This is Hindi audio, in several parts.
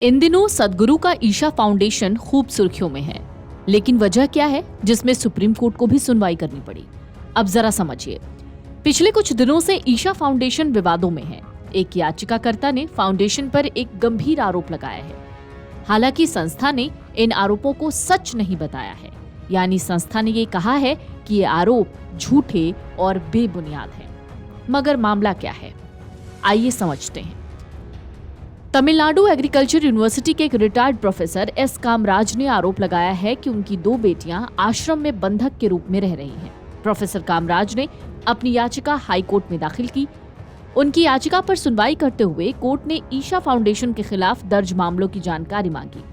इन दिनों सदगुरु का ईशा फाउंडेशन खूब सुर्खियों में है, लेकिन वजह क्या है जिसमें सुप्रीम कोर्ट को भी सुनवाई करनी पड़ी? अब जरा समझिए। पिछले कुछ दिनों से ईशा फाउंडेशन विवादों में है। एक याचिकाकर्ता ने फाउंडेशन पर एक गंभीर आरोप लगाया है। हालांकि संस्था ने इन आरोपों को सच नहीं बताया है, यानी संस्था ने ये कहा है कि ये आरोप झूठे और बेबुनियाद हैं। मगर मामला क्या है, आइए समझते हैं। तमिलनाडु एग्रीकल्चर यूनिवर्सिटी के एक रिटायर्ड प्रोफेसर एस कामराज ने आरोप लगाया है कि उनकी 2 बेटियां आश्रम में बंधक के रूप में रह रही हैं। प्रोफेसर कामराज ने अपनी याचिका हाई कोर्ट में दाखिल की। उनकी याचिका पर सुनवाई करते हुए कोर्ट ने ईशा फाउंडेशन के खिलाफ दर्ज मामलों की जानकारी मांगी।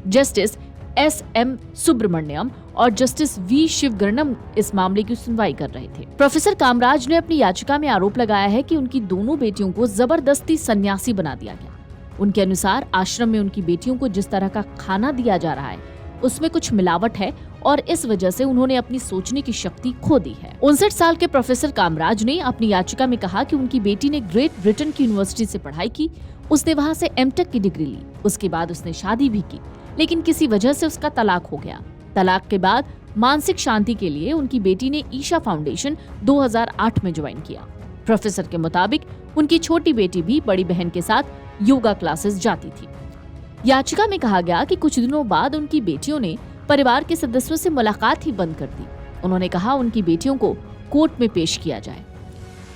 Justice SM. सुब्रमण्यम और जस्टिस वी. शिवगर्णम इस मामले की सुनवाई कर रहे थे। प्रोफेसर कामराज ने अपनी याचिका में आरोप लगाया है कि उनकी दोनों बेटियों को जबरदस्ती सन्यासी बना दिया गया। उनके अनुसार आश्रम में उनकी बेटियों को जिस तरह का खाना दिया जा रहा है उसमें कुछ मिलावट है और इस वजह से उन्होंने अपनी सोचने की शक्ति खो दी है। 59 साल के प्रोफेसर कामराज ने अपनी याचिका में कहा कि उनकी बेटी ने ग्रेट ब्रिटेन की यूनिवर्सिटी से पढ़ाई की। उसने वहां से एमटेक की डिग्री ली। उसके बाद उसने शादी भी की, लेकिन किसी वजह से उसका तलाक हो गया। तलाक के बाद मानसिक शांति के लिए उनकी बेटी ने ईशा फाउंडेशन 2008 में ज्वाइन किया। प्रोफेसर के मुताबिक उनकी छोटी बेटी भी बड़ी बहन के साथ योगा क्लासेस जाती थी। याचिका में कहा गया कि कुछ दिनों बाद उनकी बेटियों ने परिवार के सदस्यों से मुलाकात ही बंद कर दी। उन्होंने कहा उनकी बेटियों को कोर्ट में पेश किया जाए।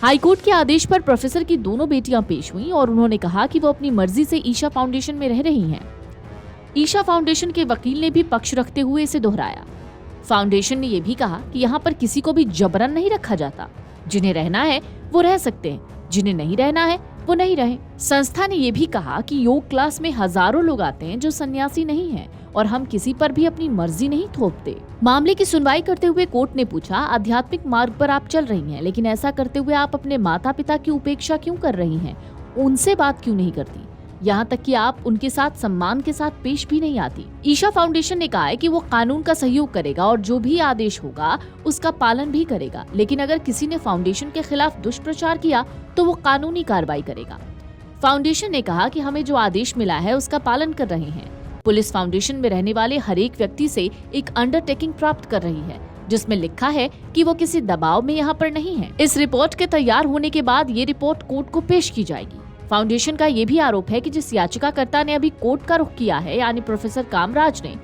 हाई कोर्ट के आदेश पर प्रोफेसर की दोनों बेटियां पेश हुईं और उन्होंने कहा कि वो अपनी मर्जी से ईशा फाउंडेशन में रह रही हैं। ईशा फाउंडेशन के वकील ने भी पक्ष रखते हुए इसे दोहराया। फाउंडेशन ने यह भी कहा कि यहाँ पर किसी को भी जबरन नहीं रखा जाता। जिन्हें रहना है वो रह सकते हैं, जिन्हें नहीं रहना है वो नहीं रहे। संस्था ने यह भी कहा कि योग क्लास में हजारों लोग आते हैं जो सन्यासी नहीं हैं और हम किसी पर भी अपनी मर्जी नहीं थोपते। मामले की सुनवाई करते हुए कोर्ट ने पूछा, आध्यात्मिक मार्ग पर आप चल रही हैं, लेकिन ऐसा करते हुए आप अपने माता पिता की उपेक्षा क्यों कर रही हैं? उनसे बात क्यों नहीं करती? यहाँ तक कि आप उनके साथ सम्मान के साथ पेश भी नहीं आती। ईशा फाउंडेशन ने कहा है कि वो कानून का सहयोग करेगा और जो भी आदेश होगा उसका पालन भी करेगा, लेकिन अगर किसी ने फाउंडेशन के खिलाफ दुष्प्रचार किया तो वो कानूनी कार्रवाई करेगा। फाउंडेशन ने कहा कि हमें जो आदेश मिला है उसका पालन कर रहे हैं। पुलिस फाउंडेशन में रहने वाले हर एक व्यक्ति से एक अंडरटेकिंग प्राप्त कर रही है जिसमें लिखा है कि वो किसी दबाव में यहाँ पर नहीं है। इस रिपोर्ट के तैयार होने के बाद ये रिपोर्ट कोर्ट को पेश की जाएगी। फाउंडेशन का ये भी आरोप है कि जिस याचिकाकर्ता ने अभी कोर्ट का रुख किया है, यानी प्रोफेसर कामराज ने,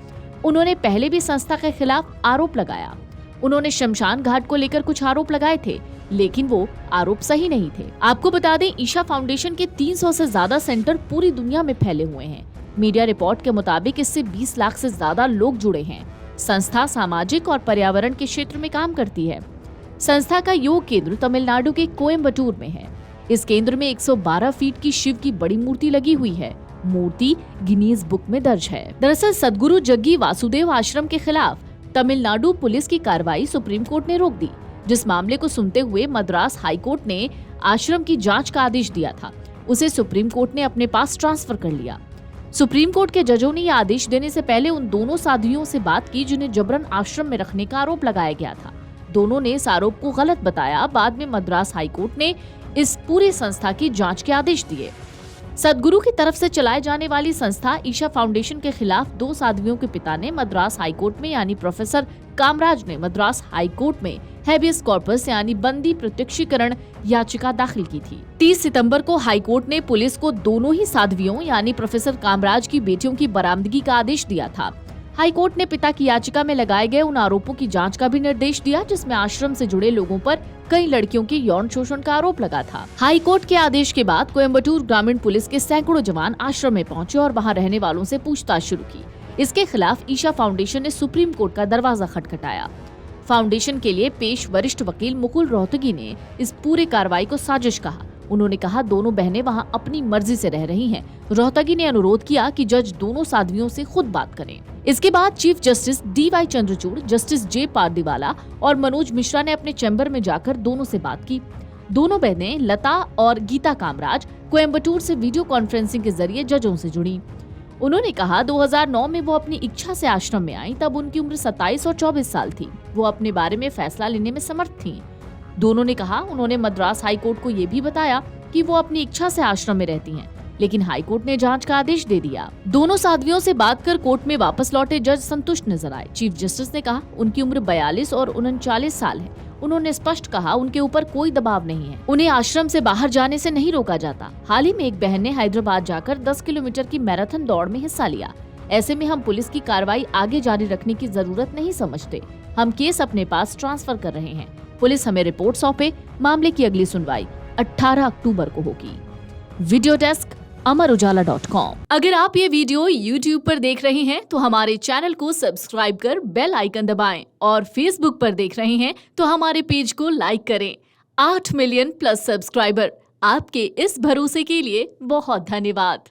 उन्होंने पहले भी संस्था के खिलाफ आरोप लगाया। उन्होंने शमशान घाट को लेकर कुछ आरोप लगाए थे, लेकिन वो आरोप सही नहीं थे। आपको बता दें, ईशा फाउंडेशन के 300 से ज्यादा सेंटर पूरी दुनिया में फैले हुए हैं। मीडिया रिपोर्ट के मुताबिक इससे 20 लाख से ज्यादा लोग जुड़े हैं। संस्था सामाजिक और पर्यावरण के क्षेत्र में काम करती है। संस्था का योग केंद्र तमिलनाडु के कोयम्बटूर में है। इस केंद्र में 112 फीट की शिव की बड़ी मूर्ति लगी हुई है। मूर्ति गिनीज बुक में दर्ज है। दरअसल सदगुरु जग्गी वासुदेव आश्रम के खिलाफ तमिलनाडु पुलिस की कार्रवाई सुप्रीम कोर्ट ने रोक दी, जिस मामले को सुनते हुए मद्रास हाई कोर्ट ने आश्रम की जांच का आदेश दिया था। उसे सुप्रीम कोर्ट ने अपने पास ट्रांसफर कर लिया। सुप्रीम कोर्ट के जजों ने यह आदेश देने से पहले उन दोनों साधुओं से बात की जिन्हें जबरन आश्रम में रखने का आरोप लगाया गया था। दोनों ने इस आरोप को गलत बताया। बाद में मद्रास हाई कोर्ट ने इस पूरी संस्था की जांच के आदेश दिए। सदगुरु की तरफ से चलाए जाने वाली संस्था ईशा फाउंडेशन के खिलाफ 2 साधुओं के पिता ने मद्रास हाई कोर्ट में, यानी प्रोफेसर कामराज ने मद्रास हाई कोर्ट में हैबियस कॉर्पस यानी बंदी प्रत्यक्षीकरण याचिका दाखिल की थी। 30 सितंबर को हाई कोर्ट ने पुलिस को दोनों ही साध्वियों यानी प्रोफेसर कामराज की बेटियों की बरामदगी का आदेश दिया था। हाई कोर्ट ने पिता की याचिका में लगाए गए उन आरोपों की जांच का भी निर्देश दिया जिसमें आश्रम से जुड़े लोगों पर कई लड़कियों के यौन शोषण का आरोप लगा था। हाई कोर्ट के आदेश के बाद कोयम्बटूर ग्रामीण पुलिस के सैकड़ों जवान आश्रम में पहुंचे और वहां रहने वालों से पूछताछ शुरू की। इसके खिलाफ ईशा फाउंडेशन ने सुप्रीम कोर्ट का दरवाजा खटखटाया। फाउंडेशन के लिए पेश वरिष्ठ वकील मुकुल रोहतगी ने इस पूरे कार्रवाई को साजिश कहा। उन्होंने कहा दोनों बहनें वहां अपनी मर्जी से रह रही हैं। रोहतगी ने अनुरोध किया कि जज दोनों साध्वियों से खुद बात करें। इसके बाद chief justice D.Y.. Chandrachud, justice J. Pardiwala और मनोज मिश्रा ने अपने चैम्बर में जाकर दोनों से बात की। दोनों बहनें लता और गीता कामराज कोयम्बटूर से वीडियो कॉन्फ्रेंसिंग के जरिए जजों से जुड़ी। उन्होंने कहा 2009 में वो अपनी इच्छा से आश्रम में आई। तब उनकी उम्र 27 और 24 साल थी। वो अपने बारे में फैसला लेने में समर्थ थीं। दोनों ने कहा उन्होंने मद्रास हाई कोर्ट को ये भी बताया कि वो अपनी इच्छा से आश्रम में रहती हैं। लेकिन हाईकोर्ट ने जांच का आदेश दे दिया। दोनों साध्वियों से बात कर कोर्ट में वापस लौटे जज संतुष्ट नजर आए। चीफ जस्टिस ने कहा उनकी उम्र 42 और 39 साल है। उन्होंने स्पष्ट कहा उनके ऊपर कोई दबाव नहीं है, उन्हें आश्रम से बाहर जाने से नहीं रोका जाता। हाल ही में एक बहन ने हैदराबाद जाकर 10 किलोमीटर की मैराथन दौड़ में हिस्सा लिया। ऐसे में हम पुलिस की कार्रवाई आगे जारी रखने की जरूरत नहीं समझते। हम केस अपने पास ट्रांसफर कर रहे हैं। पुलिस हमें रिपोर्ट सौंपे। मामले की अगली सुनवाई 18 अक्टूबर को होगी। वीडियो डेस्क अमरउजाला.com। अगर आप ये वीडियो YouTube पर देख रहे हैं तो हमारे चैनल को सब्सक्राइब कर बेल आइकन दबाएं और Facebook पर देख रहे हैं तो हमारे पेज को लाइक करें। 8 मिलियन प्लस सब्सक्राइबर, आपके इस भरोसे के लिए बहुत धन्यवाद।